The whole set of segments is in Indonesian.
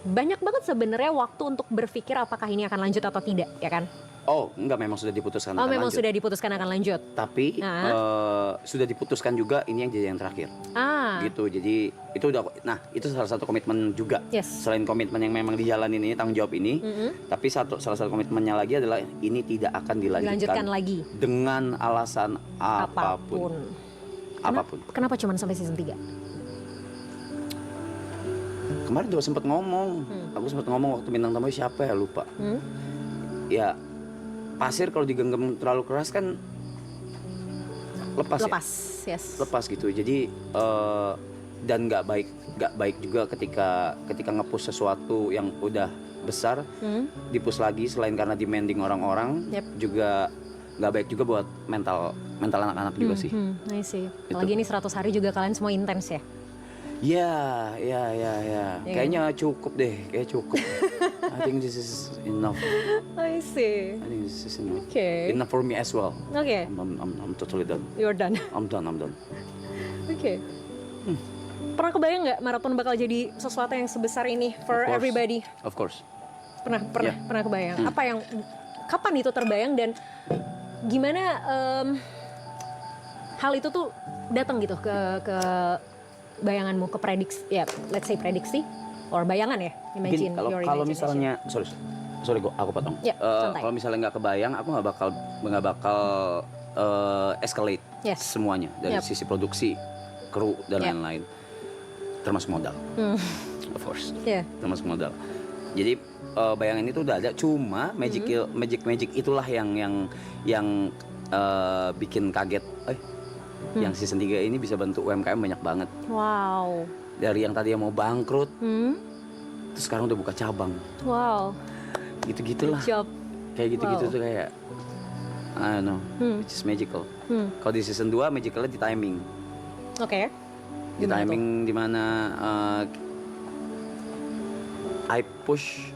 banyak banget sebenarnya waktu untuk berpikir apakah ini akan lanjut atau tidak, ya kan? Oh, enggak, memang sudah diputuskan Oh, akan memang lanjut. sudah diputuskan akan lanjut. Tapi sudah diputuskan juga ini yang jadi yang terakhir. Gitu. Jadi itu udah, nah itu salah satu komitmen juga. Yes. Selain komitmen yang memang dijalanin ini, tanggung jawab ini, tapi salah satu komitmennya lagi adalah ini tidak akan dilanjutkan lagi dengan alasan apapun. Apapun. Kenapa cuma sampai season 3? Kemarin juga sempat ngomong. Aku sempat ngomong waktu bintang tamu siapa ya, lupa. Ya, pasir kalau digenggam terlalu keras kan lepas. Yes. Lepas gitu. Jadi dan nggak baik juga ketika nge-push sesuatu yang udah besar, di-push lagi selain karena demanding orang-orang, juga nggak baik juga buat mental anak-anak juga sih. I see. Apalagi ini 100 hari juga kalian semua intens ya? Ya. Kayaknya cukup deh, I think this is enough. I see. I think this is enough. Okay. Enough for me as well. Okay. I'm totally done. You're done. I'm done. Okay. Pernah kebayang nggak maraton bakal jadi sesuatu yang sebesar ini for everybody? Of course. Pernah kebayang. Kapan itu terbayang dan gimana hal itu tuh datang gitu ke bayanganmu, ke prediksi, ya let's say prediksi or bayangan ya, imagine. Kalau misalnya sorry aku potong. Kalau misalnya nggak kebayang, aku nggak bakal escalate semuanya dari sisi produksi, kru dan lain-lain, termasuk modal. Of course. Termasuk modal. Jadi bayangan itu udah ada, cuma magic itulah yang bikin kaget. Yang season 3 ini bisa bantu UMKM banyak banget. Wow. Dari yang tadi mau bangkrut, terus sekarang udah buka cabang. Wow. Gitu-gitulah. Kayak gitu-gitu tuh kayak, I don't know, which is magical. Kalau di season 2 magicalnya di timing. Oke. Di timing dimana I push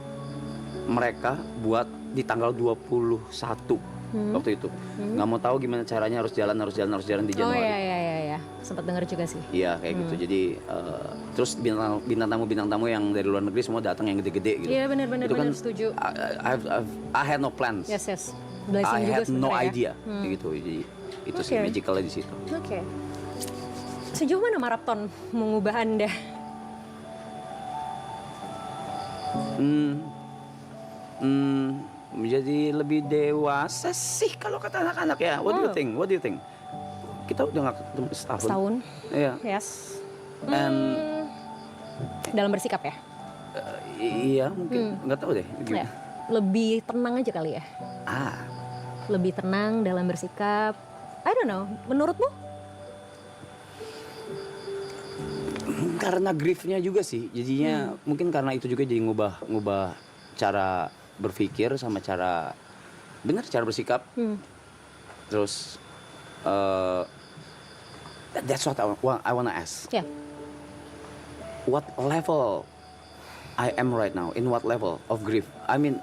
mereka buat di tanggal 21 waktu itu. Nggak mau tahu gimana caranya, harus jalan di Januari. Oh iya. Sempat dengar juga sih. Iya kayak gitu. Jadi terus bintang tamu yang dari luar negeri semua datang yang gede-gede gitu. Iya benar kan, setuju. I had no plans. Yes. I had no idea gitu. Jadi itu sih magicalnya di situ. Oke. Sejauh mana maraton mengubah Anda? Menjadi lebih dewasa sih kalau kata anak-anak ya. What do you think? Kita udah nggak ketemu setahun. Iya. Yes. And dalam bersikap ya? Iya mungkin, nggak tahu deh. Ya. Lebih tenang aja kali ya? Lebih tenang dalam bersikap. I don't know. Menurutmu? Karena griefnya juga sih. Jadinya mungkin karena itu juga jadi ngubah cara berpikir sama cara bersikap. Terus that's what I wanna ask. Yeah. What level I am right now? In what level of grief? I mean,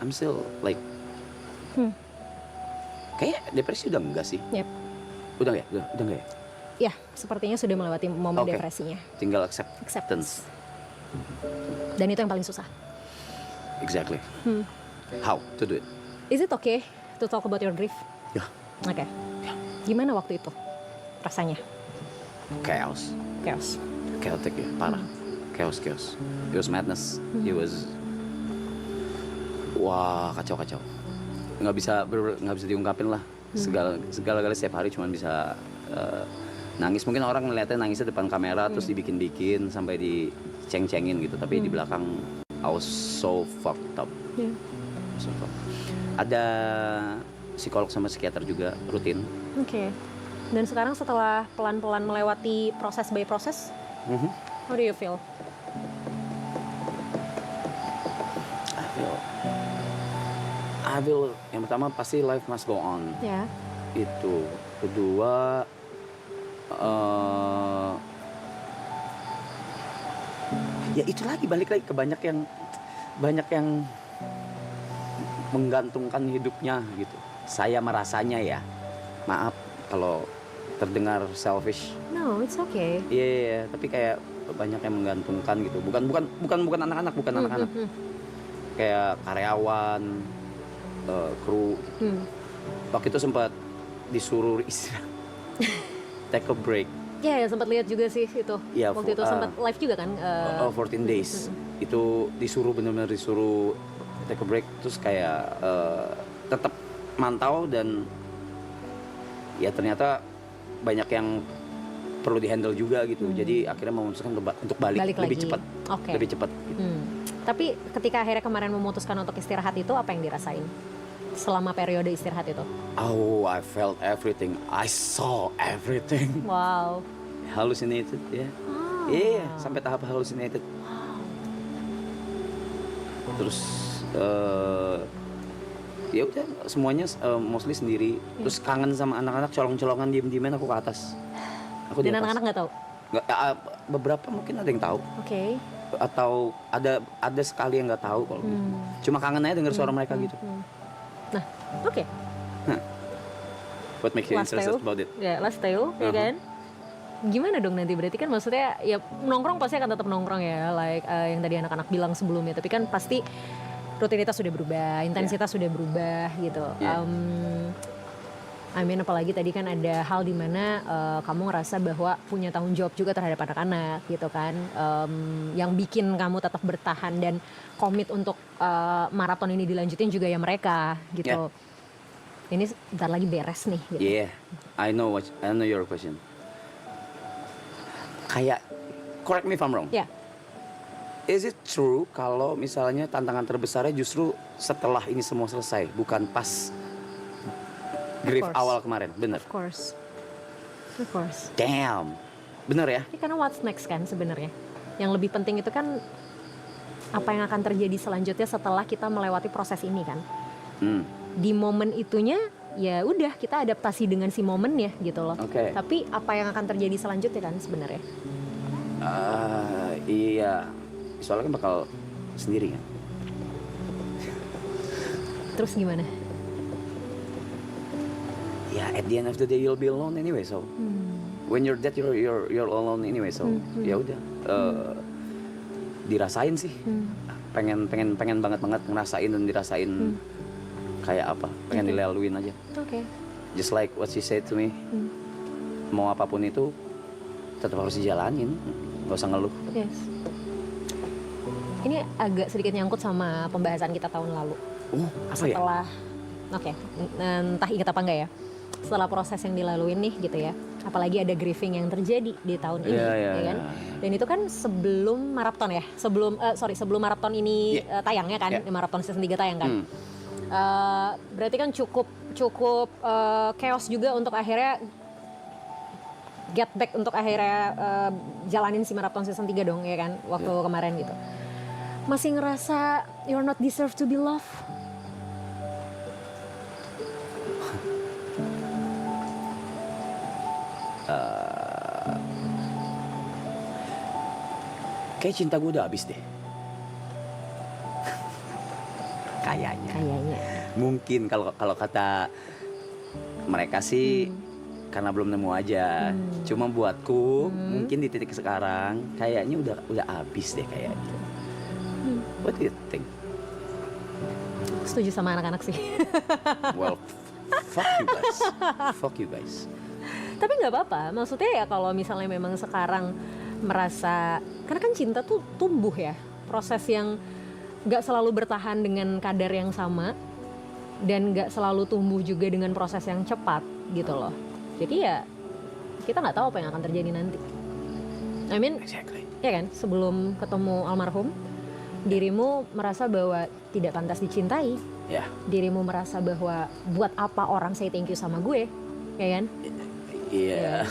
I'm still like kayak depresi udah enggak sih? Yep. Udah enggak ya? Ya, sepertinya sudah melewati momen depresinya. Tinggal acceptance. Dan itu yang paling susah. Exactly. How to do it? Is it okay to talk about your grief? Ya. Oke. Gimana waktu itu rasanya? Chaos. Chaotic ya, parah. Chaos. It was madness. It was kacau. Nggak bisa diungkapin lah. Segala-galanya setiap hari cuma bisa nangis. Mungkin orang melihatnya nangisnya depan kamera terus dibikin sampai diceng-cengin gitu, tapi di belakang I was so fucked up. So fucked. Ada psikolog sama psikiater juga rutin. Oke. Dan sekarang setelah pelan-pelan melewati proses by proses, how do you feel? I feel yang pertama pasti life must go on. Ya. Itu. Kedua, ya itu lagi, balik lagi ke banyak yang menggantungkan hidupnya gitu. Saya merasanya ya, maaf kalau terdengar selfish. No, it's okay. Iya, tapi kayak banyak yang menggantungkan gitu. Bukan anak-anak, bukan anak-anak. Kayak karyawan, kru. Waktu itu sempat disuruh istirahat, take a break. Ya, sempat lihat juga sih itu. Ya, Waktu itu sempat live juga kan. 14 days. Itu benar-benar disuruh take a break, terus kayak tetap mantau, dan ya ternyata banyak yang perlu dihandle juga gitu. Jadi akhirnya memutuskan untuk balik lebih lagi. cepat. Oke. Lebih cepat gitu. Tapi ketika akhirnya kemarin memutuskan untuk istirahat itu, apa yang dirasain selama periode istirahat itu? Oh, I felt everything. I saw everything. Wow. Hallucinated ya. Iya, sampai tahap hallucinated. Terus ya udah semuanya mostly sendiri. Terus kangen sama anak-anak, colong-colongan diem-dieman aku ke atas. Aku di Dan atas. anak-anak nggak tahu? Nggak, beberapa mungkin ada yang tahu. Oke. Atau ada sekali yang nggak tahu kalau gitu. Cuma kangen aja denger suara mereka gitu. Nah, oke. What makes you interested about it? Ya, last Theo, ya kan? Gimana dong nanti, berarti kan maksudnya ya nongkrong pasti akan tetap nongkrong ya, like yang tadi anak-anak bilang sebelumnya, tapi kan pasti rutinitas sudah berubah, intensitas sudah berubah gitu. I mean, apalagi tadi kan ada hal di mana kamu ngerasa bahwa punya tanggung jawab juga terhadap anak-anak gitu kan, yang bikin kamu tetap bertahan dan komit untuk maraton ini dilanjutin juga ya mereka gitu. Ini bentar lagi beres nih gitu. Yeah, I know your question. Kayak, correct me if I'm wrong. Ya. Is it true kalau misalnya tantangan terbesarnya justru setelah ini semua selesai, bukan pas grief course. awal kemarin? Bener? Of course. Of course. Damn. Bener ya? Ini karena what's next kan sebenarnya. Yang lebih penting itu kan apa yang akan terjadi selanjutnya setelah kita melewati proses ini kan. Di momen itunya ya udah kita adaptasi dengan si momennya gitu loh. Oke. Tapi apa yang akan terjadi selanjutnya kan sebenarnya. Iya. Soalnya kan bakal sendiri kan. Terus gimana? Ya, at the end of the day you'll be alone anyway, so when you're dead you're alone anyway, so ya udah, dirasain sih. Pengen banget ngerasain dan dirasain kayak apa, pengen dilaluin aja. Oke. Just like what she said to me, mau apapun itu tetap harus dijalanin, nggak usah ngeluh. Yes. Ini agak sedikit nyangkut sama pembahasan kita tahun lalu. Apa ya? Setelah, oke, entah ingat apa enggak ya. Setelah proses yang dilaluin nih gitu ya. Apalagi ada grieving yang terjadi di tahun ini, ya kan? Dan itu kan sebelum maraton ya, sebelum maraton ini tayang ya kan, maraton season 3 tayang kan. Berarti kan cukup chaos juga untuk akhirnya get back, untuk akhirnya jalanin si maraton season 3 dong ya kan, waktu kemarin gitu. Masih ngerasa you're not deserve to be loved? Kayak cinta gue udah habis deh. Kayaknya. Mungkin kalau kata mereka sih karena belum nemu aja. Cuma buatku mungkin di titik sekarang kayaknya udah habis deh kayaknya. What do you think? Setuju sama anak-anak sih. Well, fuck you guys. Tapi nggak apa-apa. Maksudnya ya kalau misalnya memang sekarang merasa, karena kan cinta tuh tumbuh ya, proses yang nggak selalu bertahan dengan kadar yang sama dan nggak selalu tumbuh juga dengan proses yang cepat gitu loh. Jadi ya kita nggak tahu apa yang akan terjadi nanti. I mean, ya kan, sebelum ketemu almarhum, dirimu merasa bahwa tidak pantas dicintai. Dirimu merasa bahwa buat apa orang say thank you sama gue, ya kan? Iya.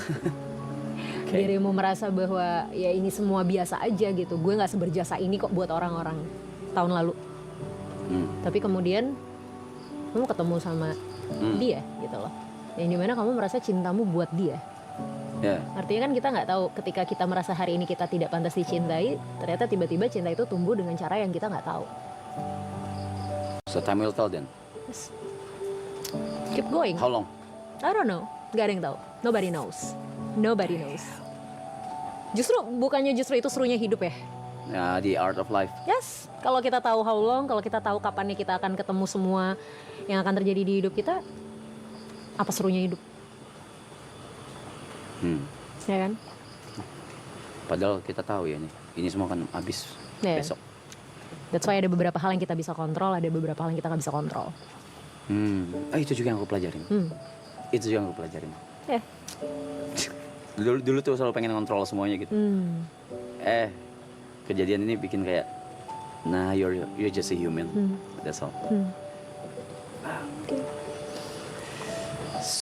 Dirimu merasa bahwa ya ini semua biasa aja gitu, gue nggak seberjasa ini kok buat orang-orang tahun lalu. Tapi kemudian kamu ketemu sama dia gitu loh, yang dimana kamu merasa cintamu buat dia. Artinya kan kita nggak tahu, ketika kita merasa hari ini kita tidak pantas dicintai, ternyata tiba-tiba cinta itu tumbuh dengan cara yang kita nggak tahu. So time will tell then. Yes. Keep going. How long? I don't know. Gak ada yang tahu. Nobody knows. Bukannya justru itu serunya hidup ya? Ya, the art of life. Yes, kalau kita tahu how long, kalau kita tahu kapannya kita akan ketemu semua yang akan terjadi di hidup kita, apa serunya hidup? Ya kan? Padahal kita tahu ya nih, ini semua kan habis Yeah. besok. That's why ada beberapa hal yang kita bisa kontrol, ada beberapa hal yang kita nggak bisa kontrol. Itu juga yang aku pelajarin. Itu juga yang aku pelajarin. Ya. Dulu tuh selalu pengen kontrol semuanya gitu. Kejadian ini bikin kayak, nah you're just a human. That's all.